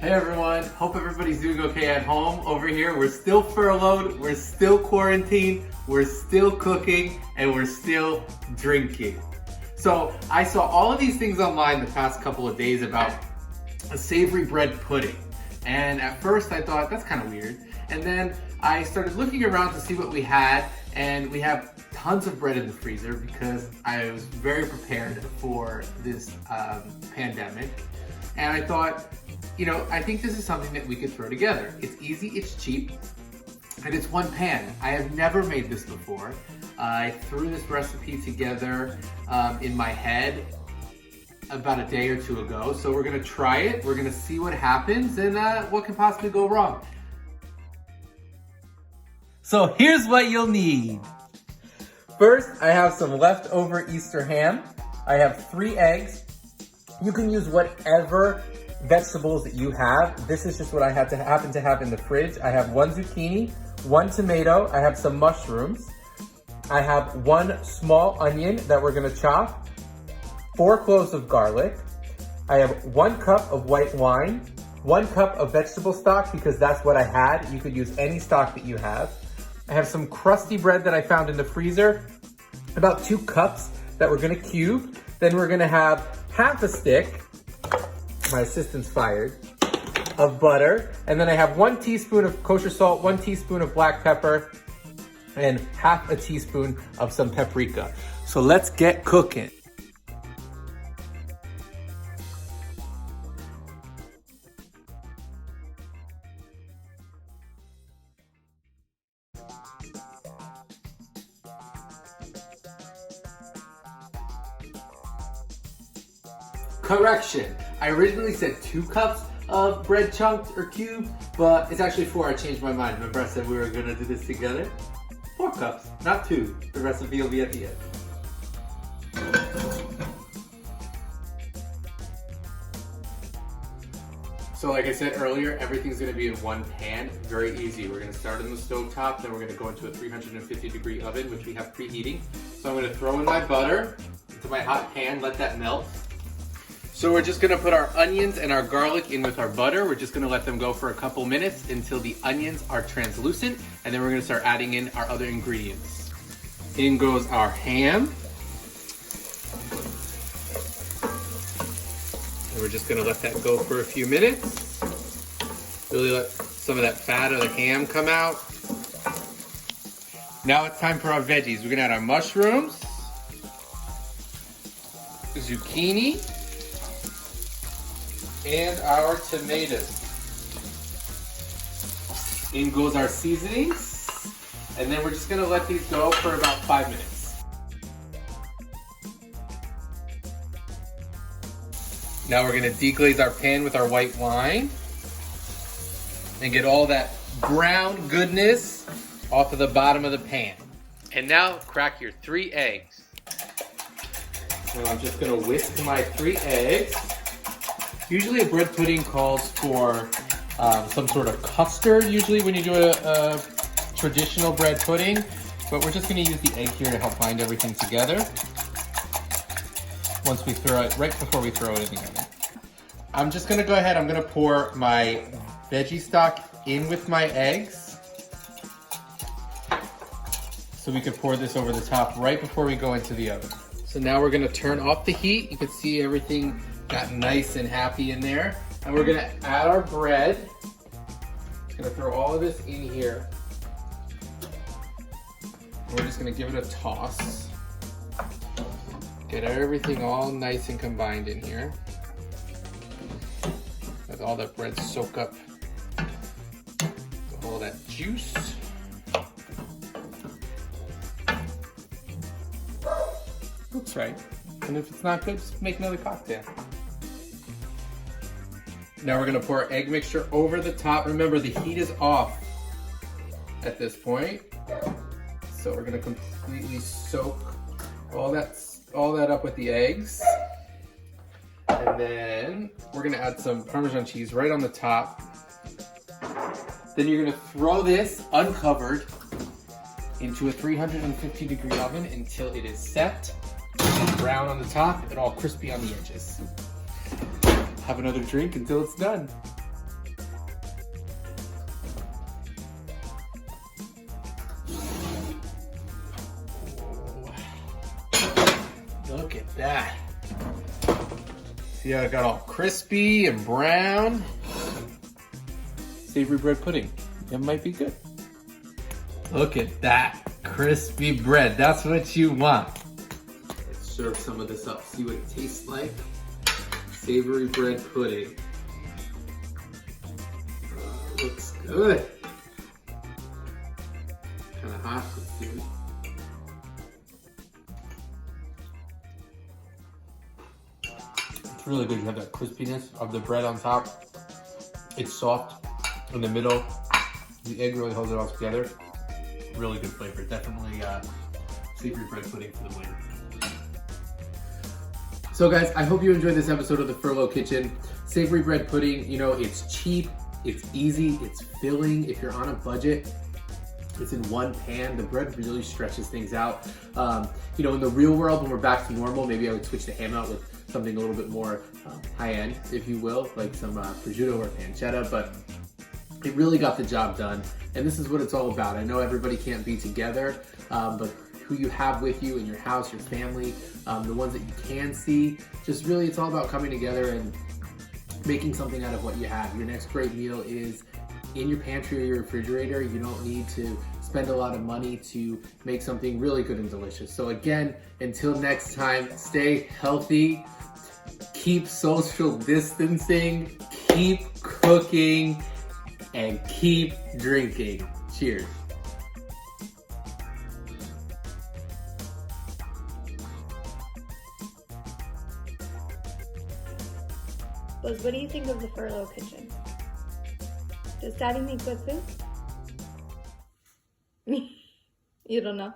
Hey everyone, hope everybody's doing okay at home. Over here, we're still furloughed, we're still quarantined, we're still cooking, and we're still drinking. So I saw all of these things online the past couple of days about a savory bread pudding. And at first I thought, that's kind of weird. And then I started looking around to see what we had, and we have tons of bread in the freezer because I was very prepared for this pandemic. And I thought, I think this is something that we could throw together. It's easy, it's cheap, and it's one pan. I have never made this before. I threw this recipe together in my head about a day or two ago. So we're gonna try it, we're gonna see what happens, and what can possibly go wrong. So here's what you'll need. First, I have some leftover Easter ham. I have 3 eggs. You can use whatever vegetables that you have. This is just what I happen to have in the fridge. I have 1 zucchini, 1 tomato, I have some mushrooms. I have 1 small onion that we're gonna chop, 4 cloves of garlic. I have 1 cup of white wine, 1 cup of vegetable stock because that's what I had. You could use any stock that you have. I have some crusty bread that I found in the freezer, about 2 cups that we're gonna cube. Then we're gonna have half a stick, my assistant's fired, of butter. And then I have 1 teaspoon of kosher salt, 1 teaspoon of black pepper, and half a teaspoon of some paprika. So let's get cooking. Correction, I originally said 2 cups of bread chunked or cubed, but it's actually 4, I changed my mind. Remember I said we were gonna do this together? 4 cups, not 2. The recipe will be at the end. So like I said earlier, everything's gonna be in one pan, very easy. We're gonna start on the stove top, then we're gonna go into a 350-degree oven, which we have preheating. So I'm gonna throw in my butter into my hot pan, let that melt. So we're just gonna put our onions and our garlic in with our butter. We're just gonna let them go for a couple minutes until the onions are translucent, and then we're gonna start adding in our other ingredients. In goes our ham. And we're just gonna let that go for a few minutes. Really let some of that fat of the ham come out. Now it's time for our veggies. We're gonna add our mushrooms, zucchini, and our tomatoes. In goes our seasonings, and then we're just gonna let these go for about 5 minutes. Now we're gonna deglaze our pan with our white wine and get all that brown goodness off of the bottom of the pan. And now crack your 3 eggs. So I'm just gonna whisk my 3 eggs. Usually a bread pudding calls for some sort of custard, usually when you do a traditional bread pudding, but we're just gonna use the egg here to help bind everything together once we throw it, right before we throw it in the oven. I'm just gonna go ahead, I'm gonna pour my veggie stock in with my eggs. So we could pour this over the top right before we go into the oven. So now we're gonna turn off the heat. You can see everything got nice and happy in there. And we're gonna add our bread. Gonna throw all of this in here. We're just gonna give it a toss. Get everything all nice and combined in here. Let all that bread soak up all that juice. Looks right. And if it's not good, just make another cocktail. Now we're gonna pour our egg mixture over the top. Remember, the heat is off at this point. So we're gonna completely soak all that up with the eggs. And then we're gonna add some Parmesan cheese right on the top. Then you're gonna throw this uncovered into a 350-degree oven until it is set, brown on the top and all crispy on the edges. Have another drink until it's done. at that. See how it got all crispy and brown? Savory bread pudding. It might be good. Look at that crispy bread. That's what you want. Let's serve some of this up. See what it tastes like. Savory bread pudding. Looks good. Kind of hot. Let's see. It's really good. You have that crispiness of the bread on top. It's soft in the middle. The egg really holds it all together. Really good flavor. Definitely savory bread pudding for the win. So guys, I hope you enjoyed this episode of the Furlough Kitchen. Savory bread pudding, you know, it's cheap, it's easy, it's filling. If you're on a budget, it's in one pan. The bread really stretches things out. You know, in the real world, when we're back to normal, maybe I would switch the ham out with something a little bit more high-end, if you will, like some prosciutto or pancetta, but it really got the job done. And this is what it's all about. I know everybody can't be together, but who you have with you in your house, your family, the ones that you can see, just really it's all about coming together and making something out of what you have. Your next great meal is in your pantry or your refrigerator. You don't need to spend a lot of money to make something really good and delicious. So again, until next time, stay healthy, keep social distancing, keep cooking, and keep drinking. Cheers. Buzz, what do you think of the Furlough Kitchen? Does Daddy make good food? You don't know?